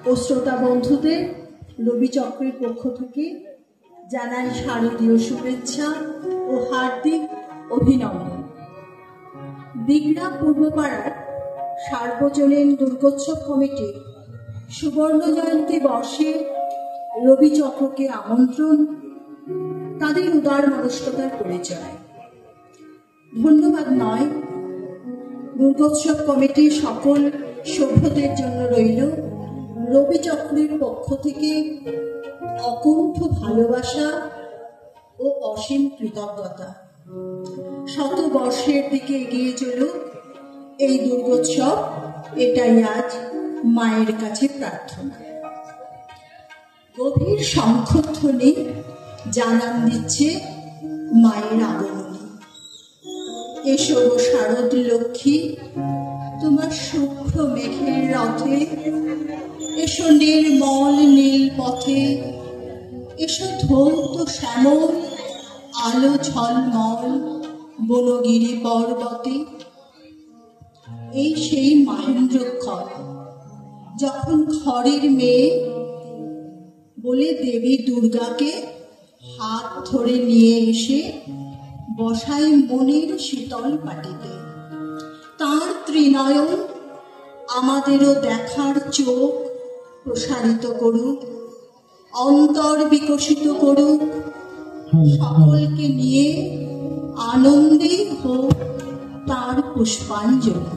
ও শ্রোতা বন্ধুদের রবি চক্রের পক্ষ থেকে জানাই শারদীয় শুভেচ্ছা ও হার্দিক অভিনন্দন। দিগড়া পূর্বপাড়ার সার্বজনীন দুর্গোৎসব কমিটির সুবর্ণ জয়ন্তী বর্ষে রবি চক্রকে আমন্ত্রণ, তাদের উদার মনস্কতার পরিচয়। ধন্যবাদ নয়, দুর্গোৎসব কমিটির সকল সভ্যদের জন্য রইল রবি চক্রের পক্ষ থেকে অকুণ্ঠ ভালোবাসা ও অসীম কৃতজ্ঞতা। শত বর্ষের দিকে এগিয়ে চলুক এই দুর্গোৎসব, এটাই আজ মায়ের কাছে প্রার্থনা। গভীর শঙ্খধ্বনি জানান দিচ্ছে মায়ের আগমনী। এসো গো শারদ লক্ষ্মী, তোমার শুভ্র মেঘের রথে, এসো নির্মল নীল পথে, এসো ধৌত শ্যামল আলো ঝলমল বনগিরি পর্বতে। এই সেই মহেন্দ্রক্ষণ, যখন খড়ের মেয়ে বলে দেবী দুর্গাকে হাত ধরে নিয়ে এসে বসায় মনের শীতল পাটিতে। তাঁর ত্রিনয়ন আমাদেরও দেখার চোখ প্রসারিত করুক, অন্তর বিকশিত করুক, সকলকে নিয়ে আনন্দে হোক তাঁর পুষ্পাঞ্জলি।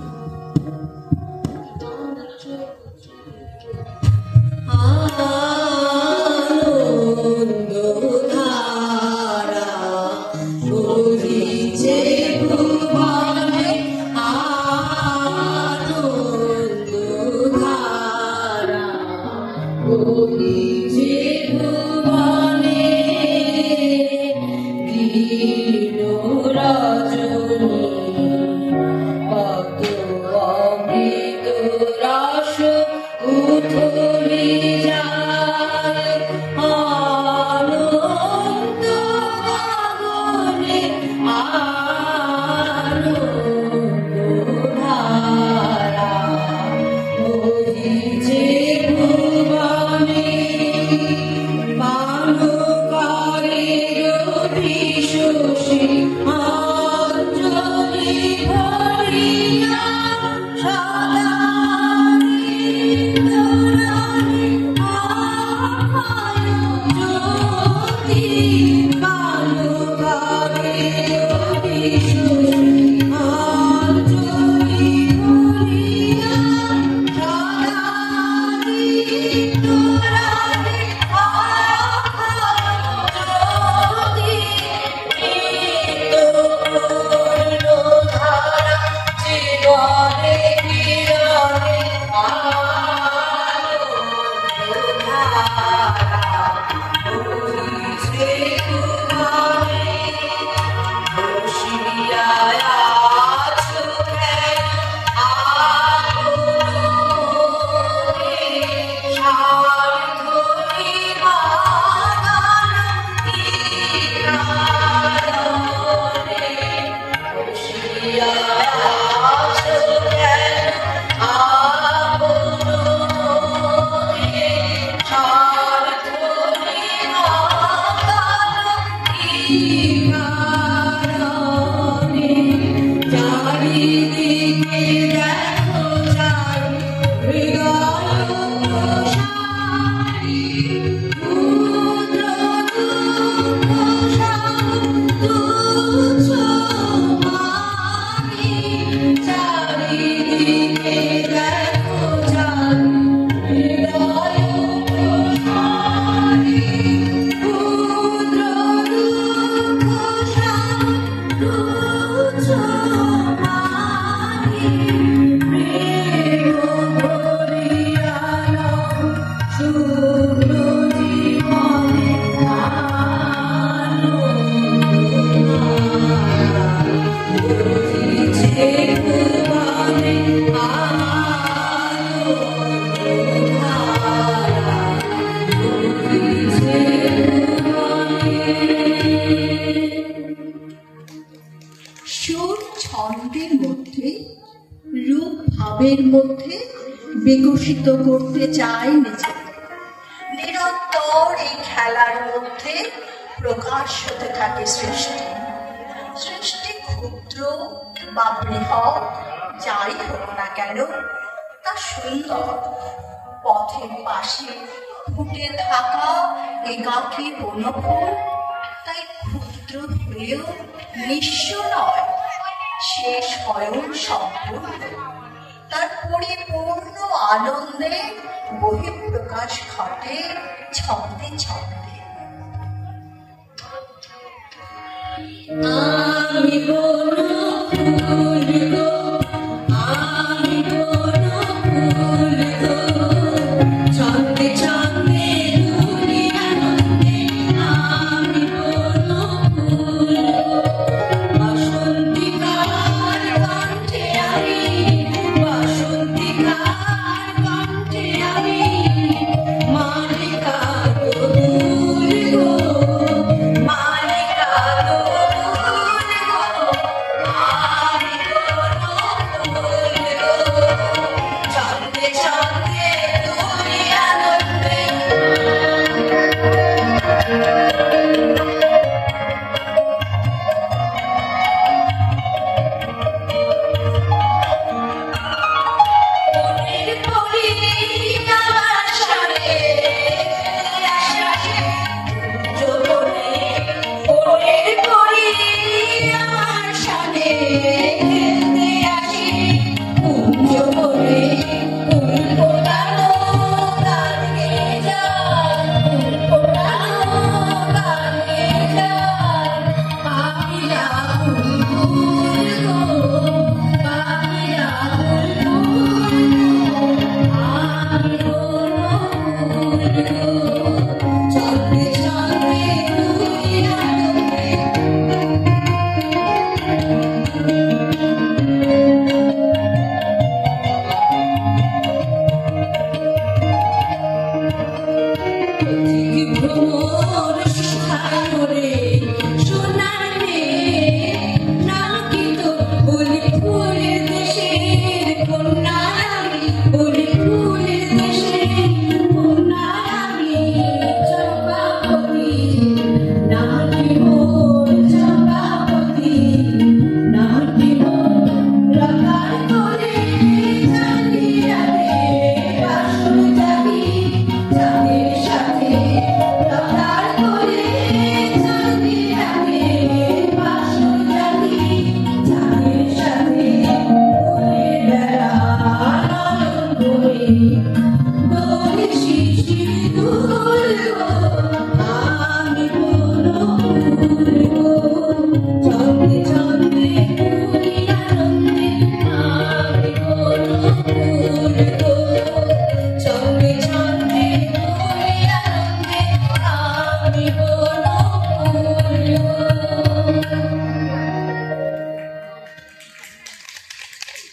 বিকশিত করতে চায় নিজেকে। নিরন্তর এই খেলার মধ্যে প্রকাশ হতে থাকে সৃষ্টি। সৃষ্টি ক্ষুদ্র বা বৃহৎ যাই হোক না কেন, তা সুন্দর। পথের পাশে ফুটে থাকা একাকী বনফুল তাই ক্ষুদ্র হলেও নিঃস্ব নয়, সে স্বয়ং সম্পূর্ণ। তার পরিপূর্ণ আনন্দে বহিঃপ্রকাশ ঘটে ছন্দে ছন্দে। আমি বনো ফুল গো, আমি বনো ফুল গো, ছন্দে ছন্দে দুলি আনন্দে আমি বনো ফুল গো। বসন্তিকার কণ্ঠে আমি, বসন্তিকার কণ্ঠে আমি মালিকা ফুল গো, মালিকা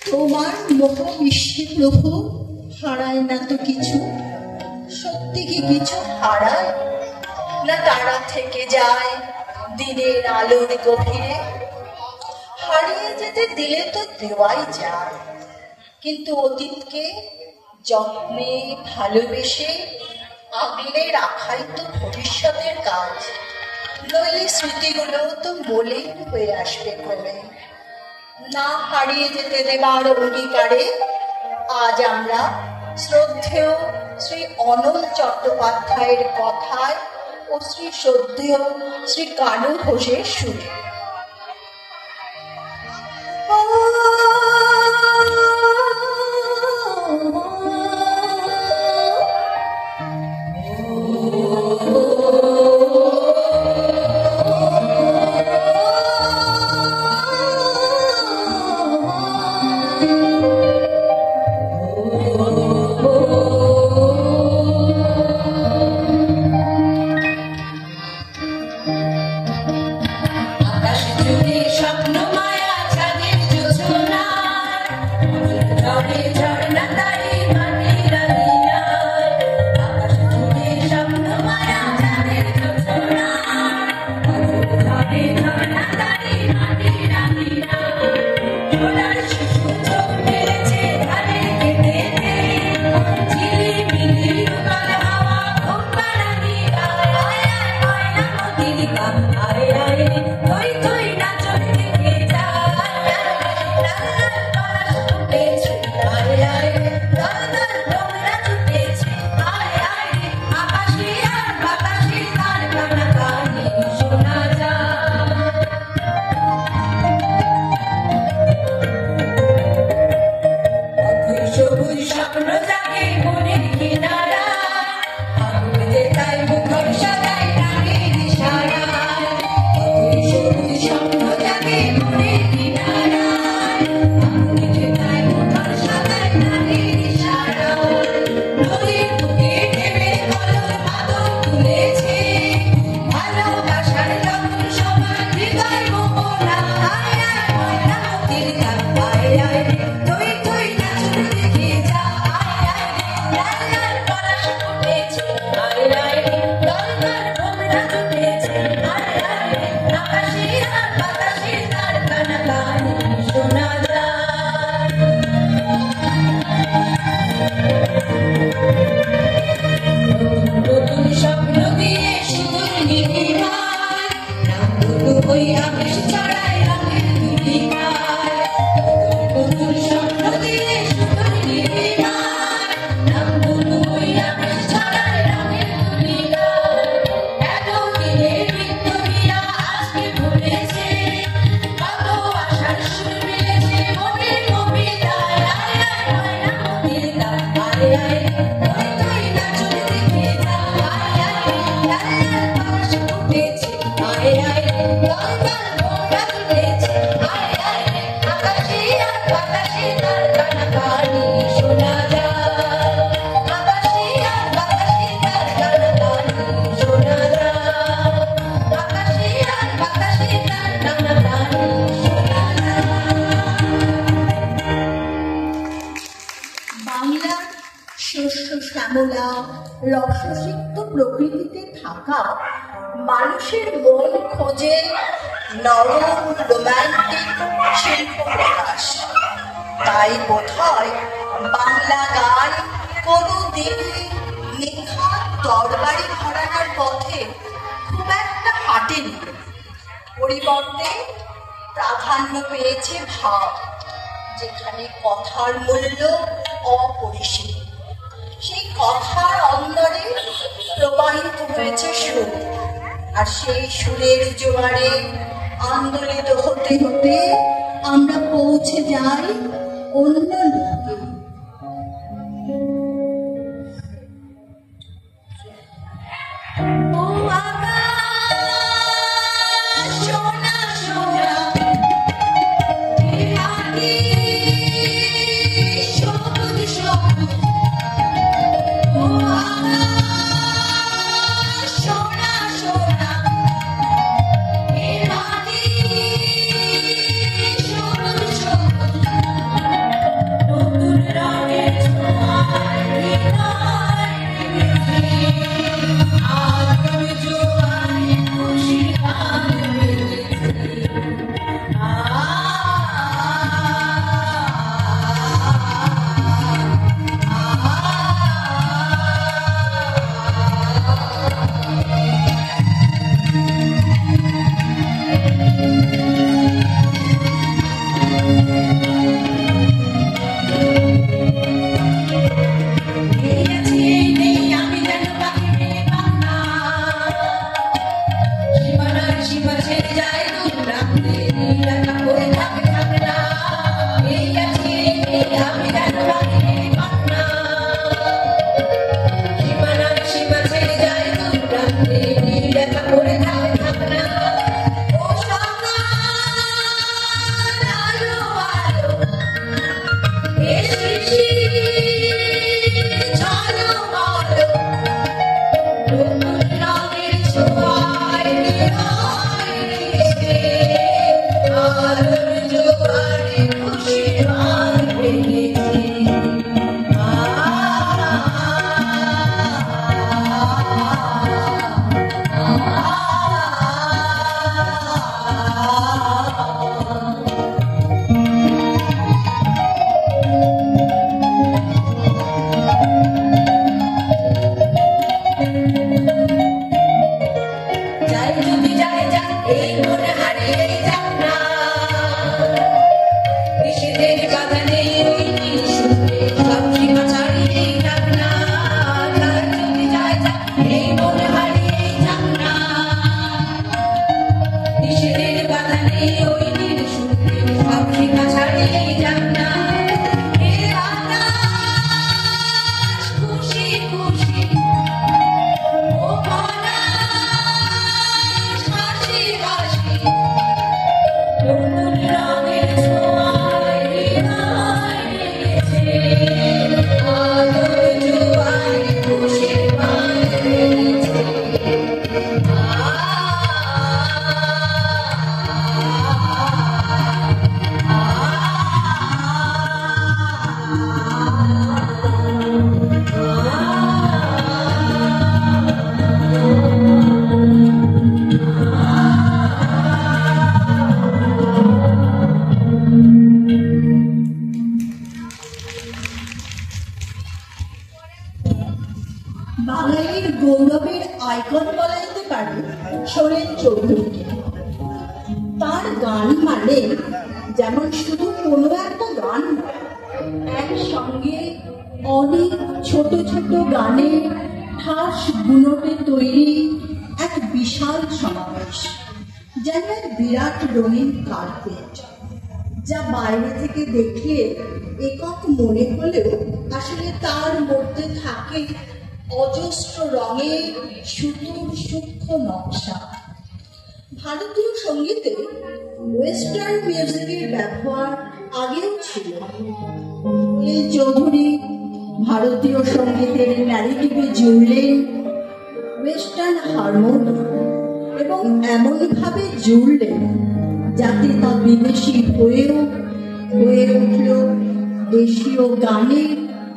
তোমার মোহবিশ্বে প্রভু হারায় না তো কিছু? সত্যি কি কিছু হারায় না? তারা থেকে যায় দিনের আলোর গভীরে। হারিয়ে যেতে দিলে তো দেওয়াই যায়, কিন্তু অতীতকে যত্নে ভালোবেসে আগলে রাখাই তো ভবিষ্যতের কাজ। নইলে স্মৃতিগুলো তো মলিন হয়ে আসবে ক্রমে। না হারিয়ে যেতে দেবার অঙ্গীকারে আজ আমরা শ্রদ্ধেয় শ্রী অনল চট্টোপাধ্যায়ের কথায় ও শ্রী শ্রদ্ধেয় শ্রী কানু ঘোষের সুরে বাংলার শস্য শ্যামলা রসসিক্ত প্রকৃতিতে থাকা মানুষের মন খোঁজে নরম রোম্যান্টিক শিল্প প্রকাশ। তাই বোধহয় বাংলা গান কোনো দিনই নিখাত দরবারি ঘরানার পথে খুব একটা হাঁটেনি। পরিবর্তে প্রাধান্য পেয়েছে ভাব, যেখানে কথার মূল্য অপরিসীম। সেই কথার অন্দরে প্রবাহিত হয়েছে সুর, আর সেই সুরের জোয়ারে আন্দোলিত হতে হতে আমরা পৌঁছে যাই অন্য লোকে। বাঙালির গৌরবের আইকন বলা যেতে পারে শরীর চৌধুরীকে। তার গান মানে যেমন শুধু কোনো একটা গান নয়, একসঙ্গে অনেক ছোট ছোট গানে ঠাস বুনোটে তৈরি এক বিশাল সমাবেশ, যেন এক বিরাট রঙিন কার্পেট, যা বাইরে থেকে দেখলে একক মনে হলেও আসলে তার মধ্যে থাকে অজস্র রঙের সুদূর সূক্ষ্ম নকশা। ভারতীয় সঙ্গীতে ওয়েস্টার্ন মিউজিকের ব্যবহার আগেও ছিল। নীল চৌধুরী ভারতীয় সঙ্গীতের ন্যারেটিভে জুড়লেন ওয়েস্টার্ন হারমোনি এবং এমনভাবে জুড়লেন যাতে তা বিদেশি হয়ে উঠল দেশীয় গানের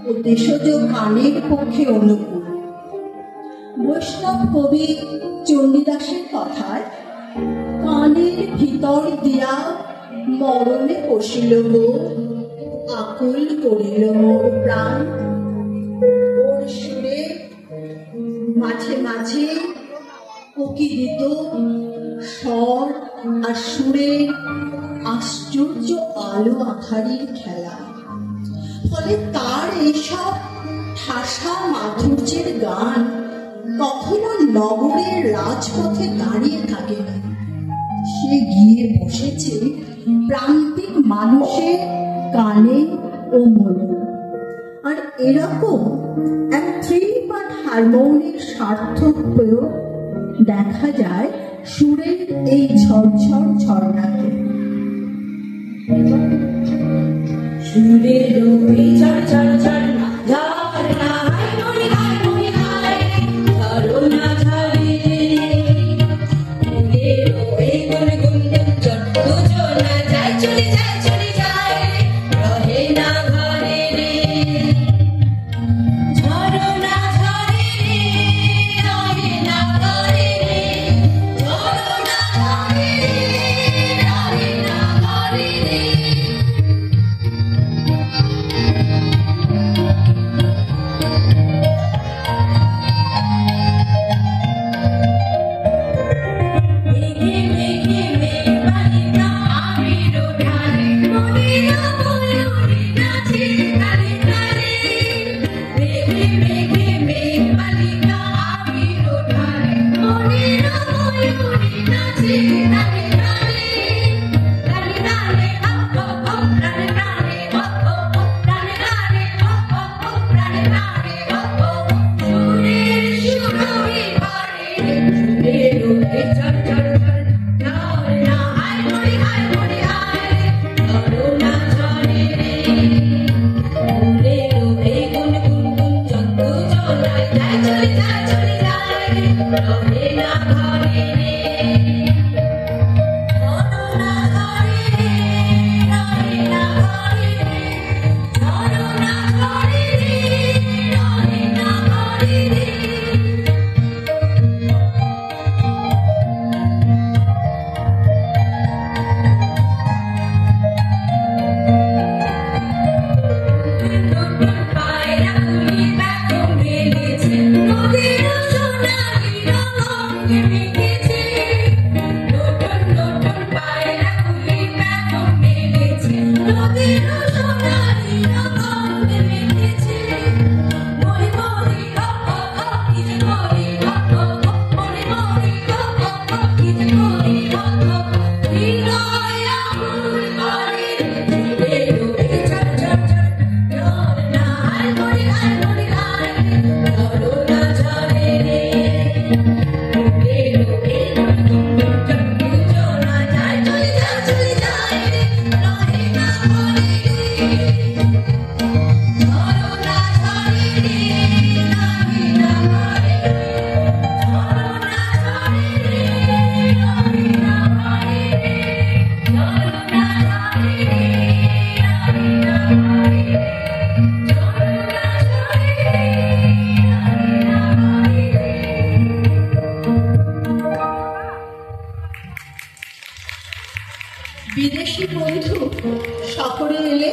ও দেশজ গানের পক্ষে অনুকূল। বৈষ্ণব কবি চণ্ডীদাসের কথায়, কানের ভিতর দিয়া মরণে পশিল গো, আকুল করিল মোর প্রাণ। ওর সুরে মাঝে মাঝে উকি দিত স্বর আর সুরের আশ্চর্য আলো আঁধারির খেলা। ফলে তার এইসব ঠাসা মাধুর্যের গান কখনো নগরের রাজপথে দাঁড়িয়ে থাকে না, সে গিয়ে বসেছে প্রান্তিক মানুষের কানে ও মনে। আর এরকম এক 3-part হারমোনির সার্থক প্রয়োগ দেখা যায় সুরের এই ঝরঝর ঝর্ণাতে। সুরের ওই ঝরঝর ঝর্ণা ঝর্ণা হারমোনি হারমোনি হায় ঝরনা ঝরে সুরের ওই গুনগুন গুঞ্জন দুজনা যায় চলে যায় চলে যায় রহে না ঘরে রে ঝরনা ঝরে রে রহে না ঘরে রে ঝরনা ঝরে রে রহে না ঘরে রে মেঘে মেঘে মেঘ বালিকা আবির ঢালে মদিনা ময়ূরী নাচে তালে তালে মেঘে মেঘে মেঘ বালিকা আবির ঢালে মদিনা ময়ূরী নাচে তালে তালে তালে তালে হপ হপ হপ প্রাণে প্রাণে হপ হপ হপ প্রাণে প্রাণে হপ হপ হপ প্রাণে প্রাণে হপ হপ সুরের সুরভি ভরে সুরের ওই ঝর ঝর ঝর ঝরনা হারমোনি হারমোনি হায় ঝরনা ঝরে রে সুরের ওই গুনগুন গুঞ্জন দুজনায় যায় চলে যায় চলে যায় রহে না ঘরে রে ঝরনা ঝরে রে রহে না ঘরে রে ঝরনা ঝরে রে রহে না ঘরে রে নতুন পায়রা কুলি ব্যাকুল মেলেছে নদীর সোনালি রঙে মেখেছে নতুন নতুন পায়রা কুলি ব্যাকুল মেলেছে নদীর সোনালি রঙে মেখেছে মরি মরি হপ হপ হপ কি যে মরি হপ হপ হপ মরি মরি হপ হপ হপ কি যে মরি হপ হপ হৃদয় আকুল করে সুরের ওই ঝর ঝর ঝর ঝরনা হারমোনি হারমোনি হায় ঝরনা ঝরে রে সুরের ওই গুনগুন গুঞ্জন দুজনা যায় চলে যায় চলে যায় রে রহে না ঘরে রে ঝরনা ঝরে রে রহে না ঘরে রে ঝরনা ঝরে রে রহে না ঘরে রে ঝরনা ঝরে রে রহে না ঘরে রে ঝরনা ঝরে রে রহে না ঘরে রে। বিদেশি বন্ধু শহরে এলে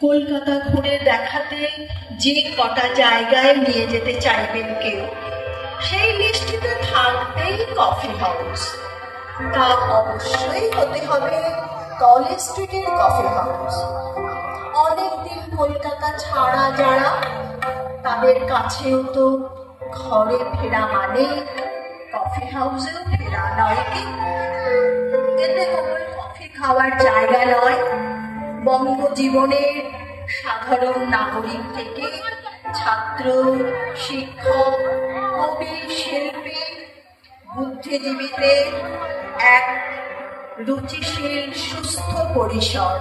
কলকাতা ঘুরে দেখাতে যে কটা জায়গায় নিয়ে যেতে চাইবেন কেউ, সেই লিস্টিতে থাকবেই কফি হাউস। তা অবশ্যই হতে হবে কলেজ স্ট্রিটের কফি হাউস। অনেকদিন কলকাতা ছাড়া যারা, তাদের কাছেও তো ঘরে ফেরা মানে কফি হাউসেও ফেরা নয় কি? এতে কেবল কফি খাওয়ার জায়গা নয়, বঙ্গজীবনের সাধারণ নাগরিক থেকে ছাত্র, শিক্ষক, কবি, শিল্পী, বুদ্ধিজীবীতে এক রুচিশীল সুস্থ পরিসর,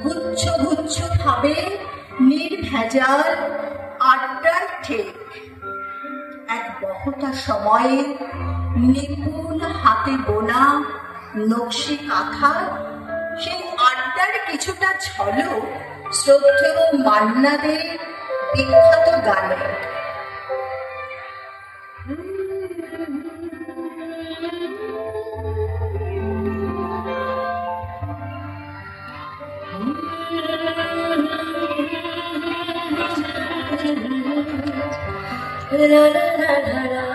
গুচ্ছ গুচ্ছ ভাবে নির্ভেজাল আড্ডার ঠিক এক বহতা সময়ে নিপুণ হাতে বোনা নকশি কাঁথা, সেই আড্ডার কিছুটা ঝলক শ্রদ্ধেয় মান্নাদের বিখ্যাত গানে। La la la la la.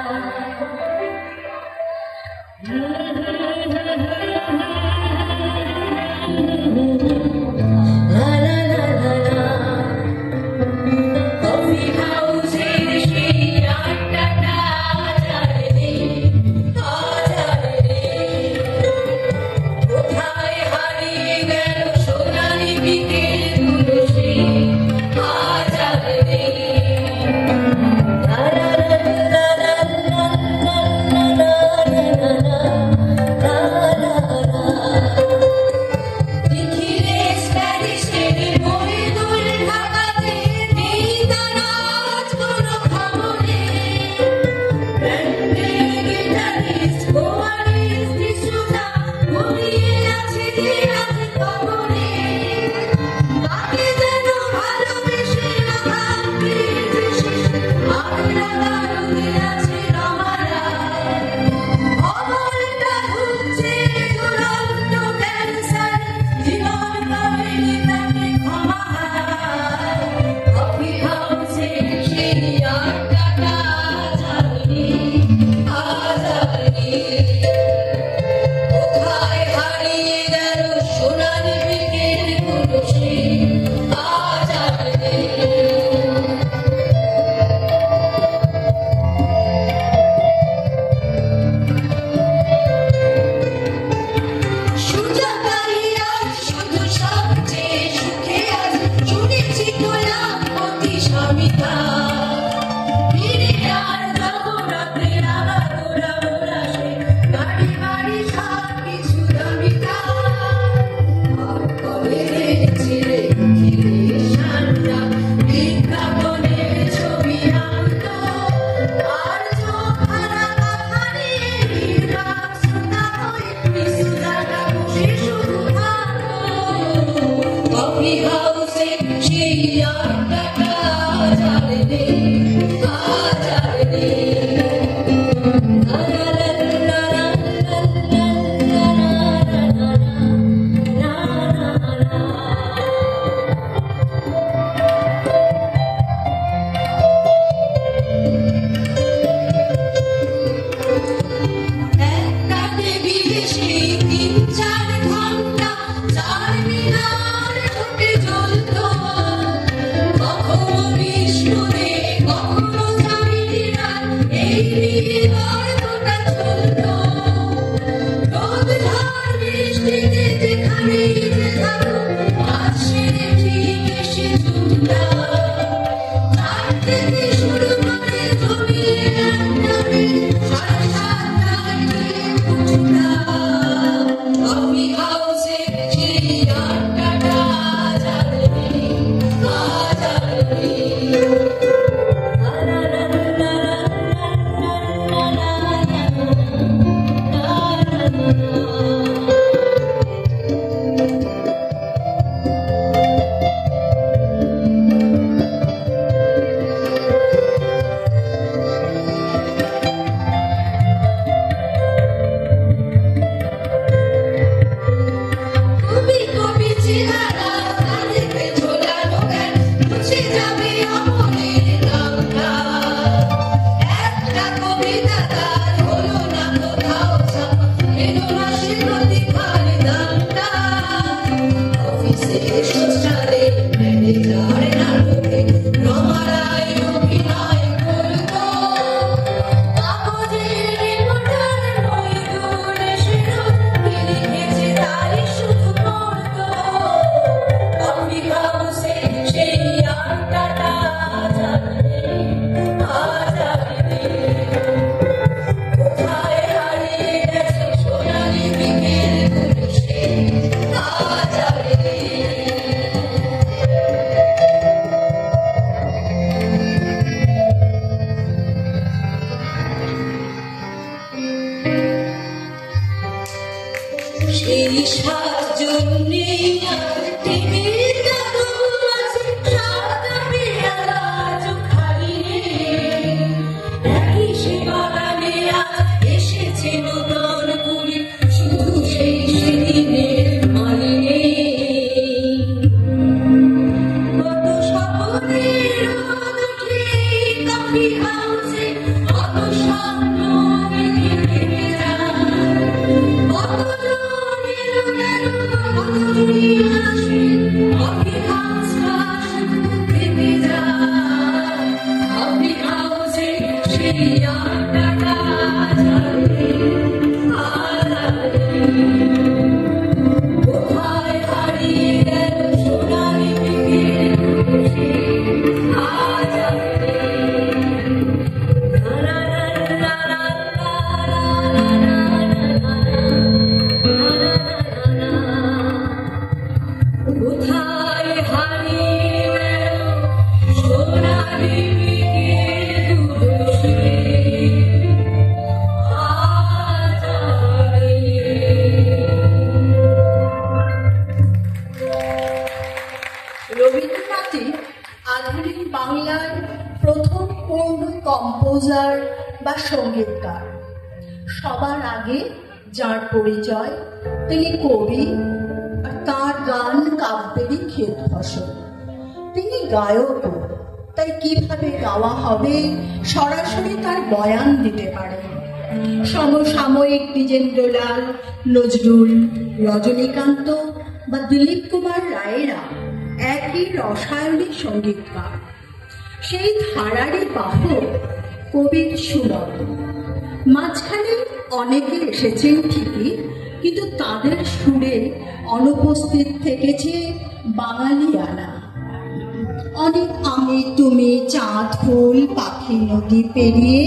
Coffee house, she young, সাত জন্যে আজ টিভির জাদু আছে, সাতটা পেয়ালা আজ খালি নেই। একই সে বাগানে আজ এসেছে নতুন কুড়ি, শুধু সেই সেদিনের মানে নেই। কত স্বপ্নের রোদ ওঠে কফি হাউসে, কত স্বপ্ন মেঘে ভেঙে যায়। কতজন এলো গেল, কতজনই আসে, কফি হাউসটা শুধু থেকে যায়। কফি হাউসে সেই আড্ডাটা কোথায় হারিয়ে গেল সোনালি মেঘের খুশি আজ কোথায় হারিয়ে গেল সোনালি মেঘের খুশি আজ রবীন্দ্রনাথই আধুনিক বাংলার প্রথম পূর্ণ কম্পোজার বা সঙ্গীতকার। সবার আগে যার পরিচয়, তিনি কবি, আর তার গান কাব্যেরই ক্ষেত ফসল। তিনি গায়কও, তাই কিভাবে গাওয়া হবে সরাসরি তার বয়ান দিতে পারেন। সমসাময়িক দ্বিজেন্দ্রলাল, নজরুল, রজনীকান্ত বা দিলীপ কুমার রায়েরা একই রসায়নিক সঙ্গীতকার। সেই ধারারই বাহক কবির সুরত। মাঝখানে অনেকে এসেছেন ঠিকই, কিন্তু তাদের সুরে অনুপস্থিত থেকেছে বাঙালিয়ানা। অনেক আমি তুমি চাঁদ ফুল পাখি নদী পেরিয়ে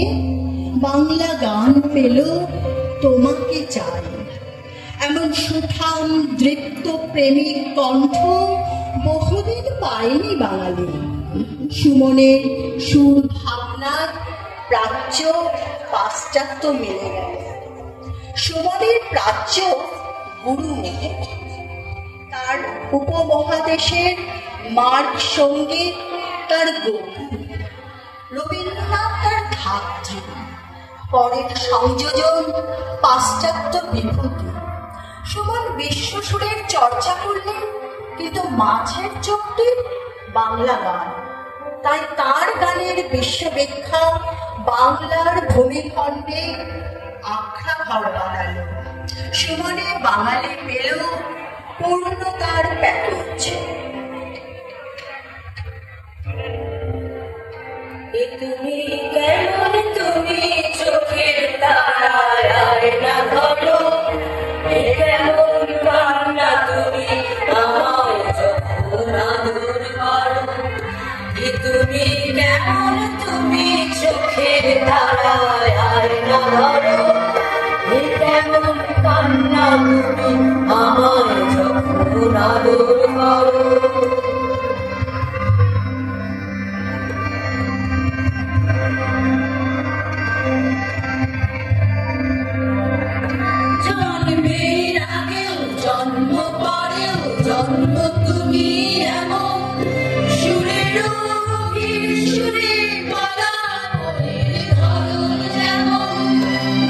বাংলা গান পেল তোমাকে চাই। এমন সুঠাম দৃপ্ত প্রেমিক কণ্ঠ বহুদিন পায়নি বাঙালি। সুমনের সুর ভাবনার প্রাচ্য পাশ্চাত্য মিলে গেল। সুমনের প্রাচ্য গুরু, তার উপমহাদেশের মার্গ সঙ্গীত তার গরু। রবীন্দ্রনাথ তার ধাত্রী, পরের সংযোজন পাশ্চাত্য বিভূতি। সুমন বিশ্বসুরের চর্চা করলেন, কিন্তু মাঝের চোখটি বাংলা গান। তাই তার গানের বিশ্ববিখ্যাত বাংলার ভূমিখণ্ডে আখড়া ঘর বানালো। সুমনে বাঙালি পেল পূর্ণতার প্যাকেজ। তুমি কেমন, তুমি চোখের তারায় না ধরো, কেমন কান্না তুমি আমায় যখন আদর করো। তুমি কেমন, তুমি চোখের তারায় না ধরো, কেমন কান্না তুমি আমায় যখন আদর করো। জন্মের আগেও জন্ম পরেও জন্ম তুমি এমন, সুরেরও গভীর সুরে বলা মনের ধরন যেমন।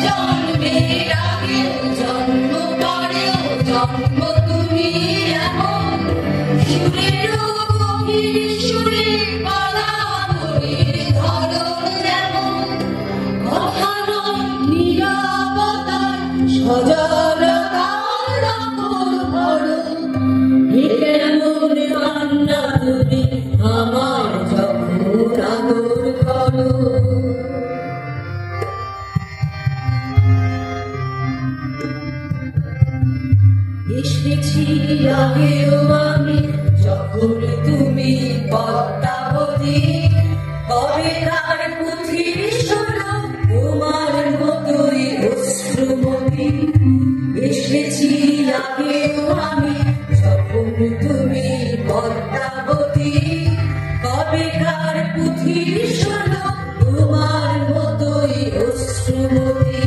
জন্মের আগেও জন্ম পরেও জন্ম তুমি এমন, সুরেরও গভীর সুরে বলা মনের ধরন যেমন। কথা নয় নীরবতার সজলতার অপর ভরণ, কেমন কান্না তুমি আমায় যখন আদর করো। এসেছি আগেও আমি যখন তুমি পদ্মাবতী, কবেকার পুঁথির শোনো তোমার মতোই অশ্রুমতি। এসেছি আগেও আমি যখন তুমি পদ্মাবতী, কবেকার পুঁথির শোনো তোমার মতোই অশ্রুমতি।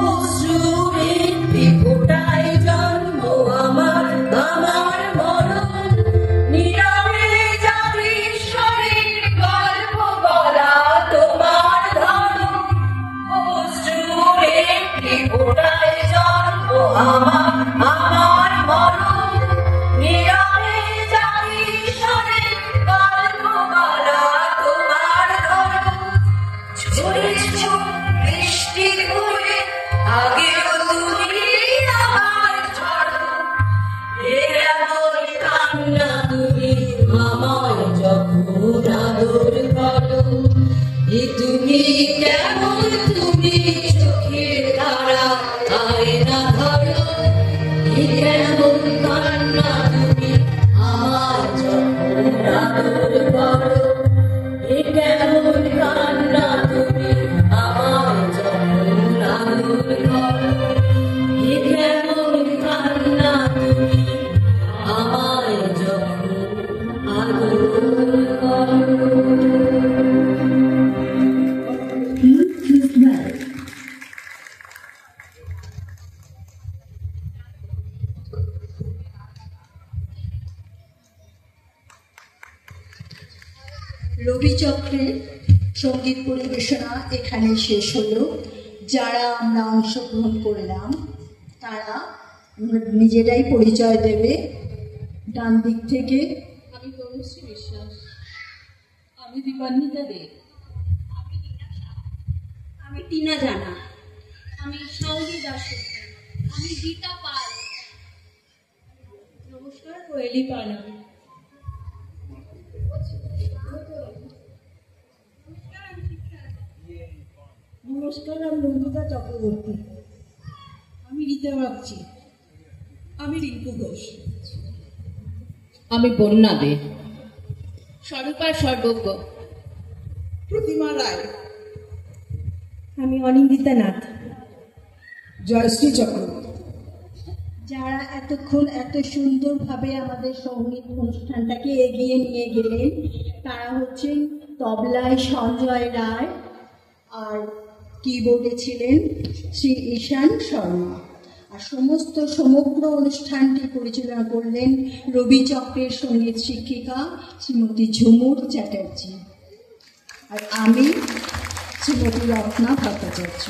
অশ্রুর একটি ফোঁটায় জন্ম এ তুমি কেমন তুমি চোখের তারা আয়না ধরো এ কেমন কান্না তুমি আমার যখন আদর করো এ কেমন কান্না তুমি আমার যখন আদর করো এ কেমন কান্না তুমি আমায় যখন আদর করো। রবি চক্রের সঙ্গীত পরিবেশনা এখানে শেষ হলো। যারা আমরা অংশগ্রহণ করলাম তারা নিজেরাই পরিচয় দেবে। ডান দিক থেকে আমি তনুশ্রী বিশ্বাস, আমি দীপান্বিতা দে, আমি টিনা জানা, আমি সৌদি দাস, আমি গীতা পাল। নমস্কার, কোয়েলি পাল। আমি নমস্কার, আমি রঞ্জিতা চক্রবর্তী। আমি রীতা বাগচি। আমি রিঙ্কু ঘোষ। আমি বন্যা দে। স্বরূপা সর্বজ্ঞ। প্রতিমা রায়। আমি অনিন্দিতা নাথ। জয়শ্রী চক্রবর্তী। যারা এতক্ষণ এত সুন্দরভাবে আমাদের সঙ্গীত অনুষ্ঠানটাকে এগিয়ে নিয়ে গেলেন তারা হচ্ছেন তবলায় সঞ্জয় রায় আর কিবোর্ডে ছিলেন শ্রী ঈশান শর্মা। আর সমগ্র অনুষ্ঠানটি পরিচালনা করলেন রবি চক্রের সঙ্গীত শিক্ষিকা শ্রীমতী ঝুমুর চ্যাটার্জি। আর আমি শ্রীমতী রত্না ভট্টাচার্য।